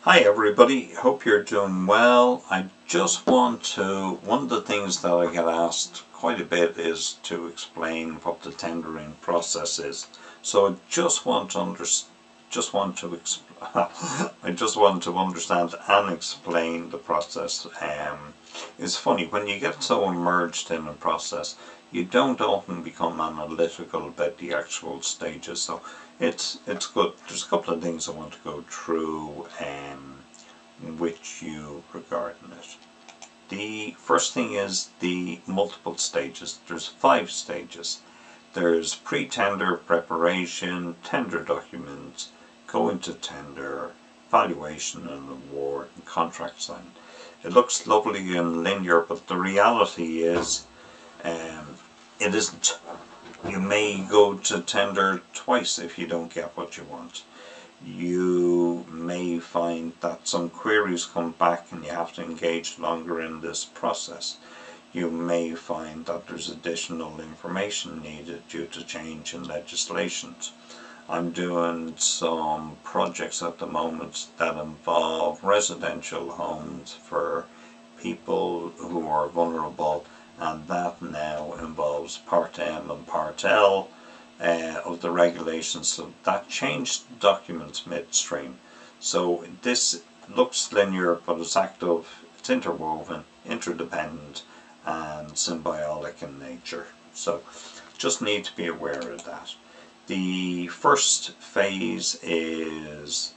Hi everybody, hope you're doing well. I just want to, one of the things that I get asked quite a bit is to explain what the tendering process is. So I just want to I just want to understand and explain the process. It's funny, when you get so immersed in a process, you don't often become analytical about the actual stages. So it's good. There's a couple of things I want to go through with you regarding it. The first thing is the multiple stages. There's 5 stages. There's pre-tender preparation, tender documents, go into tender, valuation and award, and contract signing. It looks lovely and linear, but the reality is it isn't. You may go to tender twice if you don't get what you want. You may find that some queries come back and you have to engage longer in this process. You may find that there's additional information needed due to change in legislations. I'm doing some projects at the moment that involve residential homes for people who are vulnerable, and that now involves Part M and Part L of the regulations, so that changed documents midstream. So this looks linear, but it's active, it's interwoven, interdependent, and symbiotic in nature. So just need to be aware of that. The first phase is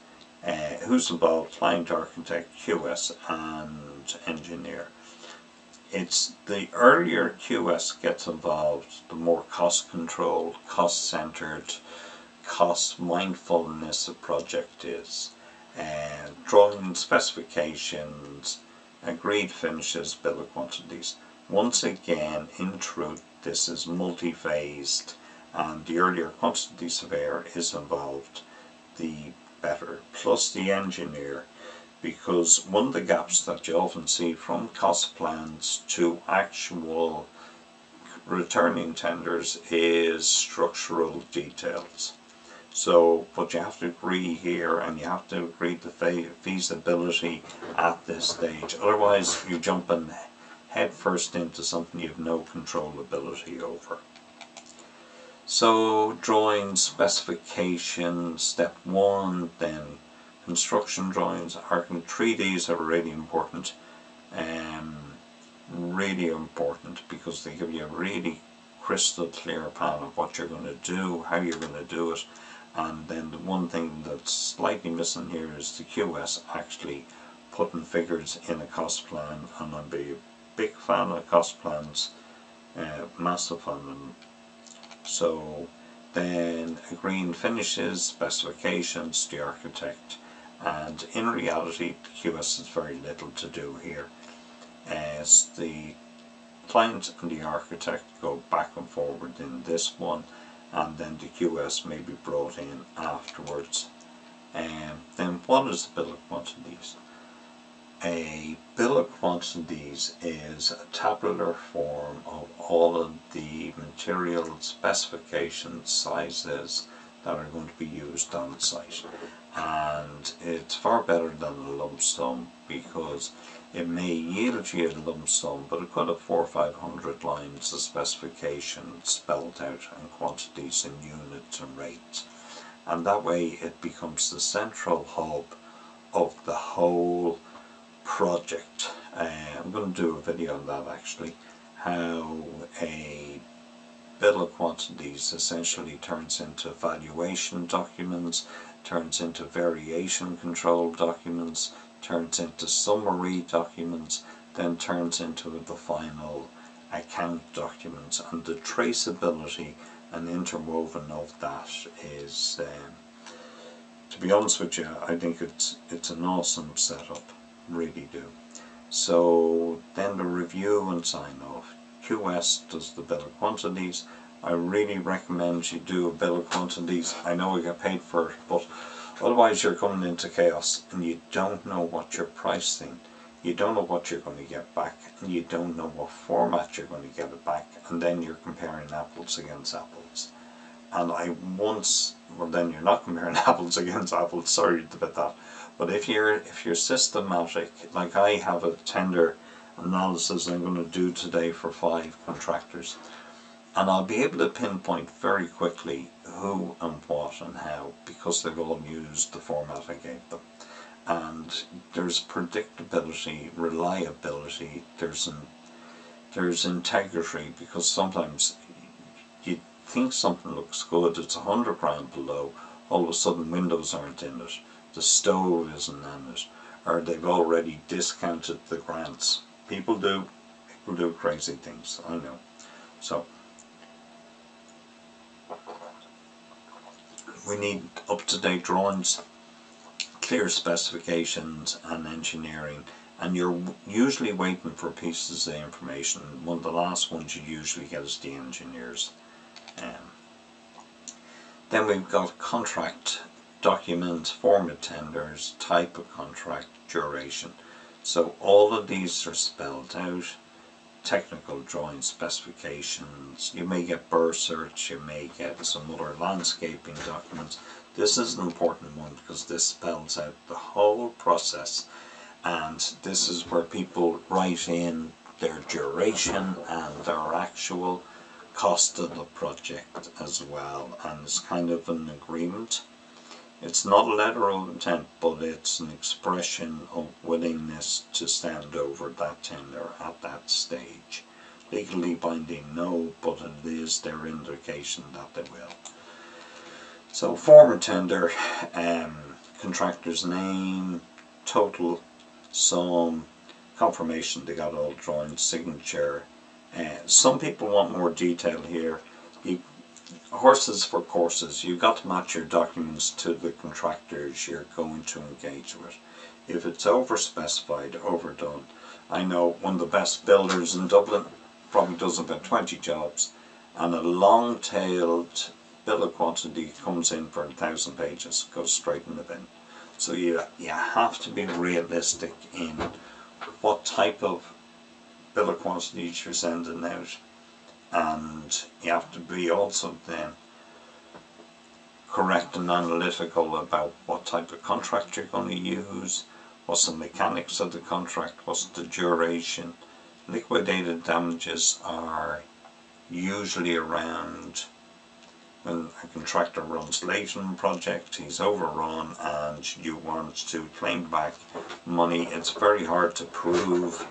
who's involved: client, architect, QS, and engineer. It's the earlier QS gets involved, the more cost control, cost centered, cost mindfulness a project is. Drawing specifications, agreed finishes, bill of quantities. Once again, in truth, this is multi-phased, and the earlier quantity surveyor is involved, the better, plus the engineer. Because one of the gaps that you often see from cost plans to actual returning tenders is structural details. So, but you have to agree here, and you have to agree the feasibility at this stage. Otherwise, you're jumping head first into something you have no controllability over. So, drawing specifications, step 1, then construction drawings. 3Ds are really important, because they give you a really crystal clear plan of what you're going to do, how you're going to do it, and then the one thing that's slightly missing here is the QS actually putting figures in a cost plan, and I'm a big fan of cost plans, massive fan of them. So then agreeing finishes, specifications, the architect. And in reality, the QS has very little to do here, as the client and the architect go back and forward in this one, and then the QS may be brought in afterwards. Then what is the bill of quantities? A bill of quantities is a tabular form of all of the material specifications, sizes that are going to be used on site. And it's far better than a lump sum, because it may yield you a lump sum, but it could have 400 or 500 lines of specifications spelled out and quantities and units and rates. And that way it becomes the central hub of the whole project. I'm going to do a video on that actually, how a bill of quantities essentially turns into valuation documents, turns into variation control documents, turns into summary documents, then turns into the final account documents, and the traceability and interwoven of that is, to be honest with you, I think it's an awesome setup, really do. So then the review and sign off. QS does the bill of quantities. I really recommend you do a bill of quantities. I know we get paid for it, but otherwise you're coming into chaos and you don't know what you're pricing. You don't know what you're going to get back, and you don't know what format you're going to get it back, and then you're comparing apples against apples. And I once well, then you're not comparing apples against apples. Sorry about that. But if you're systematic, like I have a tender analysis I'm going to do today for 5 contractors, and I'll be able to pinpoint very quickly who and what and how, because they've all used the format I gave them. And there's predictability, reliability, there's integrity, because sometimes you think something looks good, it's 100 grand below, all of a sudden windows aren't in it, the stove isn't in it, or they've already discounted the grants. People do crazy things, I know. So we need up-to-date drawings, clear specifications and engineering, and you're usually waiting for pieces of information. One of the last ones you usually get is the engineers. Then we've got contract documents, form of tenders, type of contract, duration. So all of these are spelled out. Technical drawing specifications, you may get burr search, you may get some other landscaping documents. This is an important one because this spells out the whole process, and this is where people write in their duration and their actual cost of the project as well, and it's kind of an agreement. It's not a letter of intent, but it's an expression of willingness to stand over that tender at that stage. Legally binding, no, but it is their indication that they will. So form of tender, contractor's name, total sum, confirmation they got all drawings, signature. Some people want more detail here. Horses for courses, you've got to match your documents to the contractors you're going to engage with. If it's over-specified, overdone, I know one of the best builders in Dublin probably does about 20 jobs, and a long-tailed bill of quantity comes in for 1,000 pages, goes straight in the bin. So you have to be realistic in what type of bill of quantities you're sending out. And you have to be also then correct and analytical about what type of contract you're going to use, what's the mechanics of the contract, what's the duration. Liquidated damages are usually around when a contractor runs late on a project, he's overrun, and you want to claim back money. It's very hard to prove.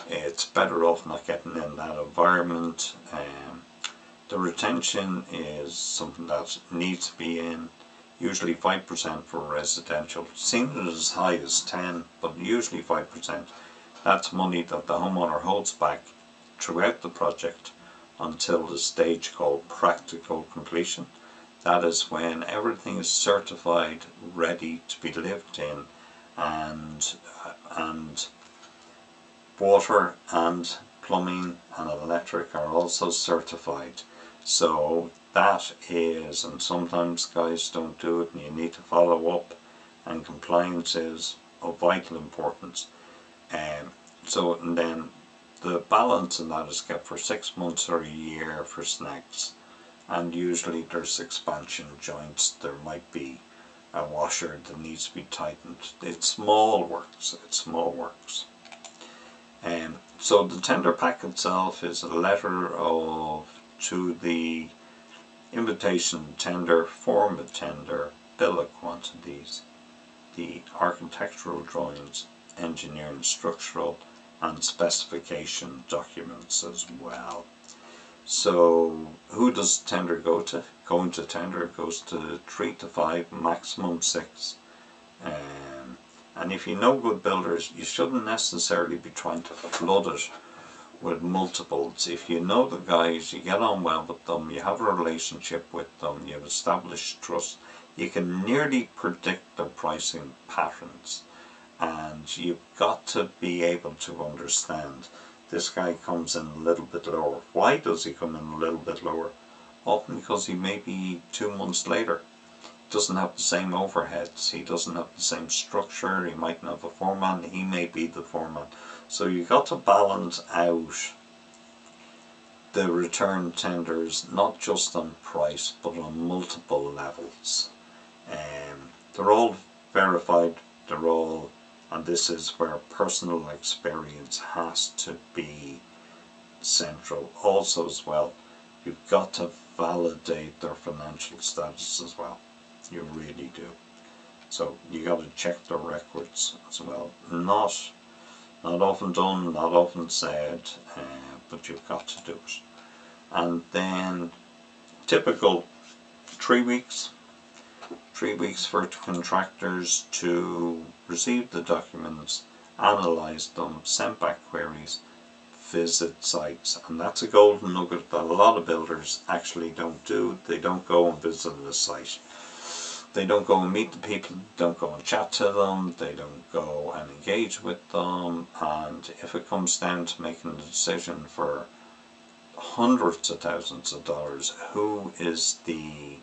It's better off not getting in that environment. The retention is something that needs to be in, usually 5% for residential. Seen it as high as 10, but usually 5%. That's money that the homeowner holds back throughout the project until the stage called practical completion. That is when everything is certified, ready to be lived in, and water and plumbing and electric are also certified. So that is, and sometimes guys don't do it and you need to follow up, and compliance is of vital importance. And then the balance in that is kept for 6 months or a year for snags, and usually there's expansion joints, there might be a washer that needs to be tightened. It's small works, So the tender pack itself is a letter to the invitation tender, form of tender, bill of quantities, the architectural drawings, engineering, structural and specification documents as well. So who does tender go to? Going to tender goes to 3 to 5, maximum 6. And if you know good builders, you shouldn't necessarily be trying to flood it with multiples. If you know the guys, you get on well with them, you have a relationship with them, you've established trust, you can nearly predict their pricing patterns. And you've got to be able to understand, this guy comes in a little bit lower. Why does he come in a little bit lower? Often because he may be 2 months later. Doesn't have the same overheads, he doesn't have the same structure, he mightn't have a foreman, he may be the foreman. So you've got to balance out the return tenders, not just on price, but on multiple levels. They're all verified, they're all, and this is where personal experience has to be central. Also as well, you've got to validate their financial status as well. You really do. So you got to check their records as well. Not often done, not often said, but you've got to do it. And then typical 3 weeks. 3 weeks for contractors to receive the documents, analyse them, send back queries, visit sites. And that's a golden nugget that a lot of builders actually don't do. They don't go and visit the site. They don't go and meet the people, don't go and chat to them, they don't go and engage with them. And if it comes down to making a decision for hundreds of thousands of dollars, who is the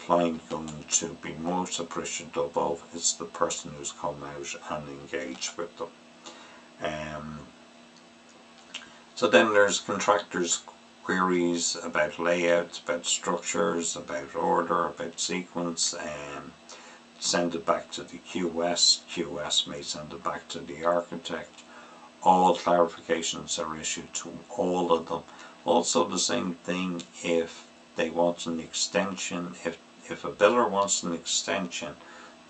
client going to be most appreciative of? It's the person who's come out and engaged with them. So then there's contractors' queries about layouts, about structures, about order, about sequence. Send it back to the QS. QS may send it back to the architect. All clarifications are issued to all of them. Also the same thing if they want an extension. If a builder wants an extension,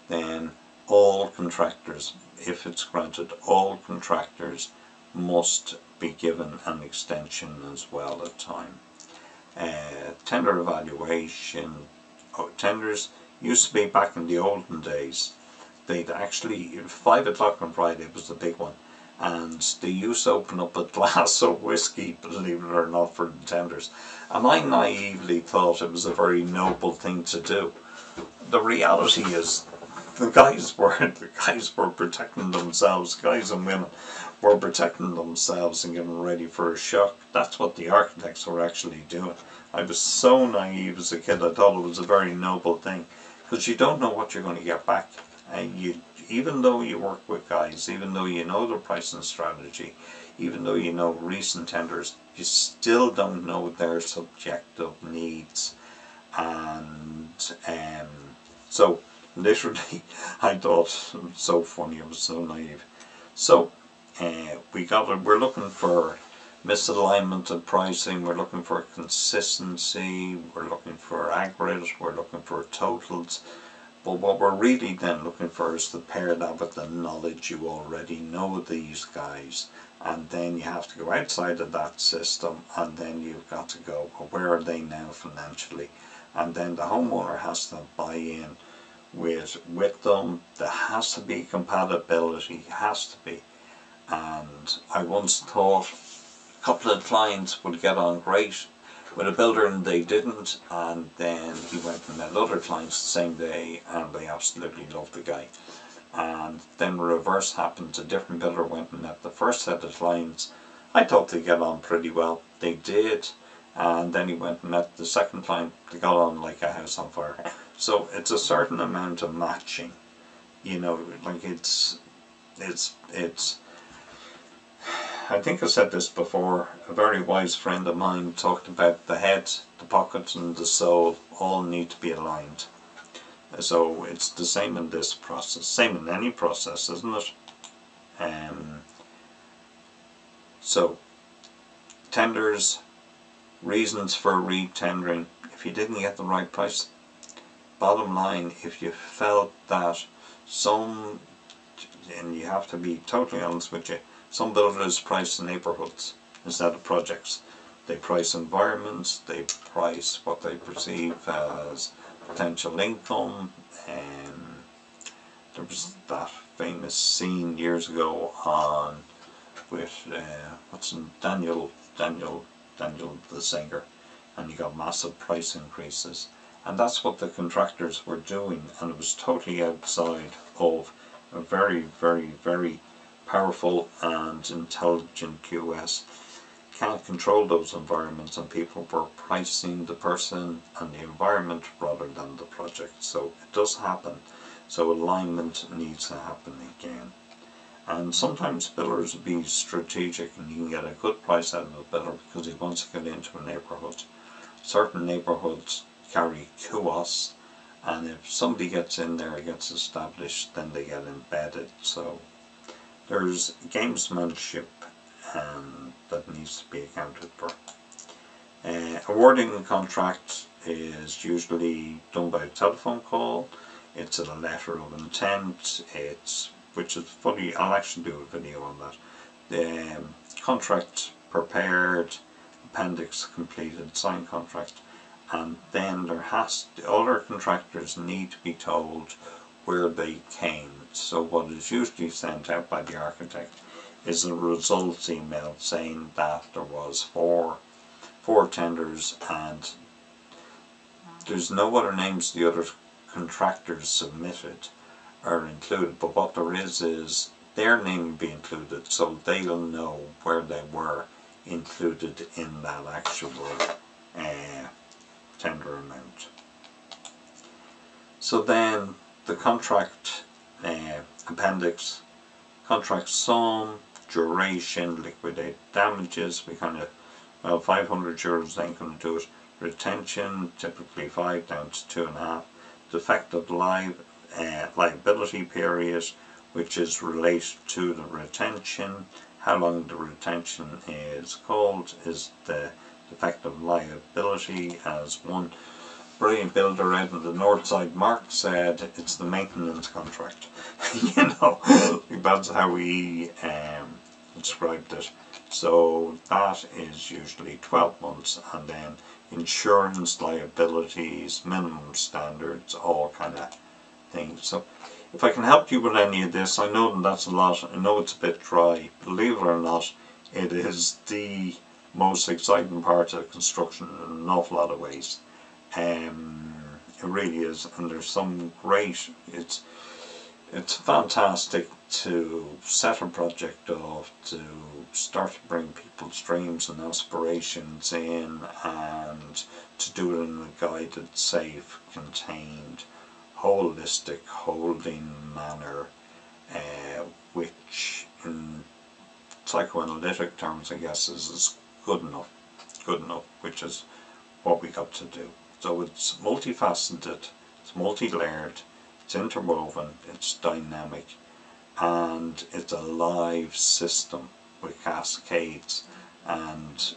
then all contractors, if it's granted, all contractors must be given an extension as well at time. Tender evaluation. Tenders used to be, back in the olden days, they'd actually, 5 o'clock on Friday was the big one, and they used to open up a glass of whiskey, believe it or not, for the tenders. And I naively thought it was a very noble thing to do. The reality is, the guys were protecting themselves. Guys and women were protecting themselves and getting ready for a shock. That's what the architects were actually doing. I was so naive as a kid. I thought it was a very noble thing, because you don't know what you're going to get back. And even though you work with guys, even though you know their pricing strategy, even though you know recent tenders, you still don't know their subjective needs. And so literally, I thought it was so funny. I was so naive. So we're looking for misalignment of pricing. We're looking for consistency. We're looking for aggregate. We're looking for totals. But what we're really then looking for is to pair that with the knowledge. You already know these guys, and then you have to go outside of that system, and then you've got to go, well, where are they now financially? And then the homeowner has to buy in with them. There has to be compatibility, has to be. And I once thought a couple of clients would get on great with a builder and they didn't, and then he went and met other clients the same day and they absolutely loved the guy. And then the reverse happened. A different builder went and met the first set of clients. I thought they'd get on pretty well. They did. And then he went and met the second client. They got on like a house on fire. So it's a certain amount of matching. You know, like it's I think I said this before. A very wise friend of mine talked about the head, the pockets and the soul all need to be aligned. So it's the same in this process, same in any process, isn't it? So tenders, reasons for re-tendering. If you didn't get the right price, bottom line, if you felt that and you have to be totally honest with you, some builders price neighbourhoods instead of projects. They price environments, they price what they perceive as potential income. There was that famous scene years ago on with Daniel the singer, and you got massive price increases. And that's what the contractors were doing, and it was totally outside of a very, very, very powerful and intelligent QS. Can't control those environments, and people were pricing the person and the environment rather than the project. So it does happen. So alignment needs to happen again. And sometimes builders will be strategic, and you can get a good price out of a builder because he wants to get into a neighbourhood. Certain neighbourhoods carry QoS, and if somebody gets in there, gets established, then they get embedded. So there's gamesmanship that needs to be accounted for. Awarding the contract is usually done by a telephone call. It's a letter of intent. Which is funny. I'll actually do a video on that. The contract prepared, appendix completed, signed contract, and then other contractors need to be told where they came. So what is usually sent out by the architect is a results email saying that there was four tenders, and there's no other names the other contractors submitted are included, but what there is their name will be included, so they'll know where they were included in that actual tender amount. So then the contract appendix, contract sum, duration, liquidated damages, we kind of, well, 500 euros ain't going to do it. Retention, typically 5 down to 2.5. Defective liability period, which is related to the retention. How long the retention is called is the defective liability. As one brilliant builder out of the north side, Mark, said, it's the maintenance contract. You know, that's how he described it. So that is usually 12 months, and then insurance, liabilities, minimum standards, all kind of things. So if I can help you with any of this, I know that's a lot, I know it's a bit dry, believe it or not, it is the most exciting part of construction in an awful lot of ways. It really is, and there's some great, it's fantastic to set a project off, to start to bring people's dreams and aspirations in, and to do it in a guided, safe, contained, holistic, holding manner, which in psychoanalytic terms, I guess, is good enough, which is what we got to do. So it's multifaceted, it's multi-layered, it's interwoven, it's dynamic, and it's a live system with cascades, and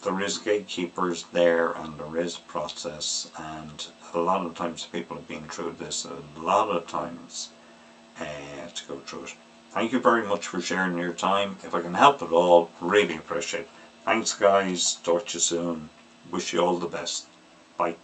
there is gatekeepers there, and there is process, and a lot of times people have been through this a lot of times to go through it. Thank you very much for sharing your time. If I can help at all, really appreciate it. Thanks guys, talk to you soon. Wish you all the best. Bye.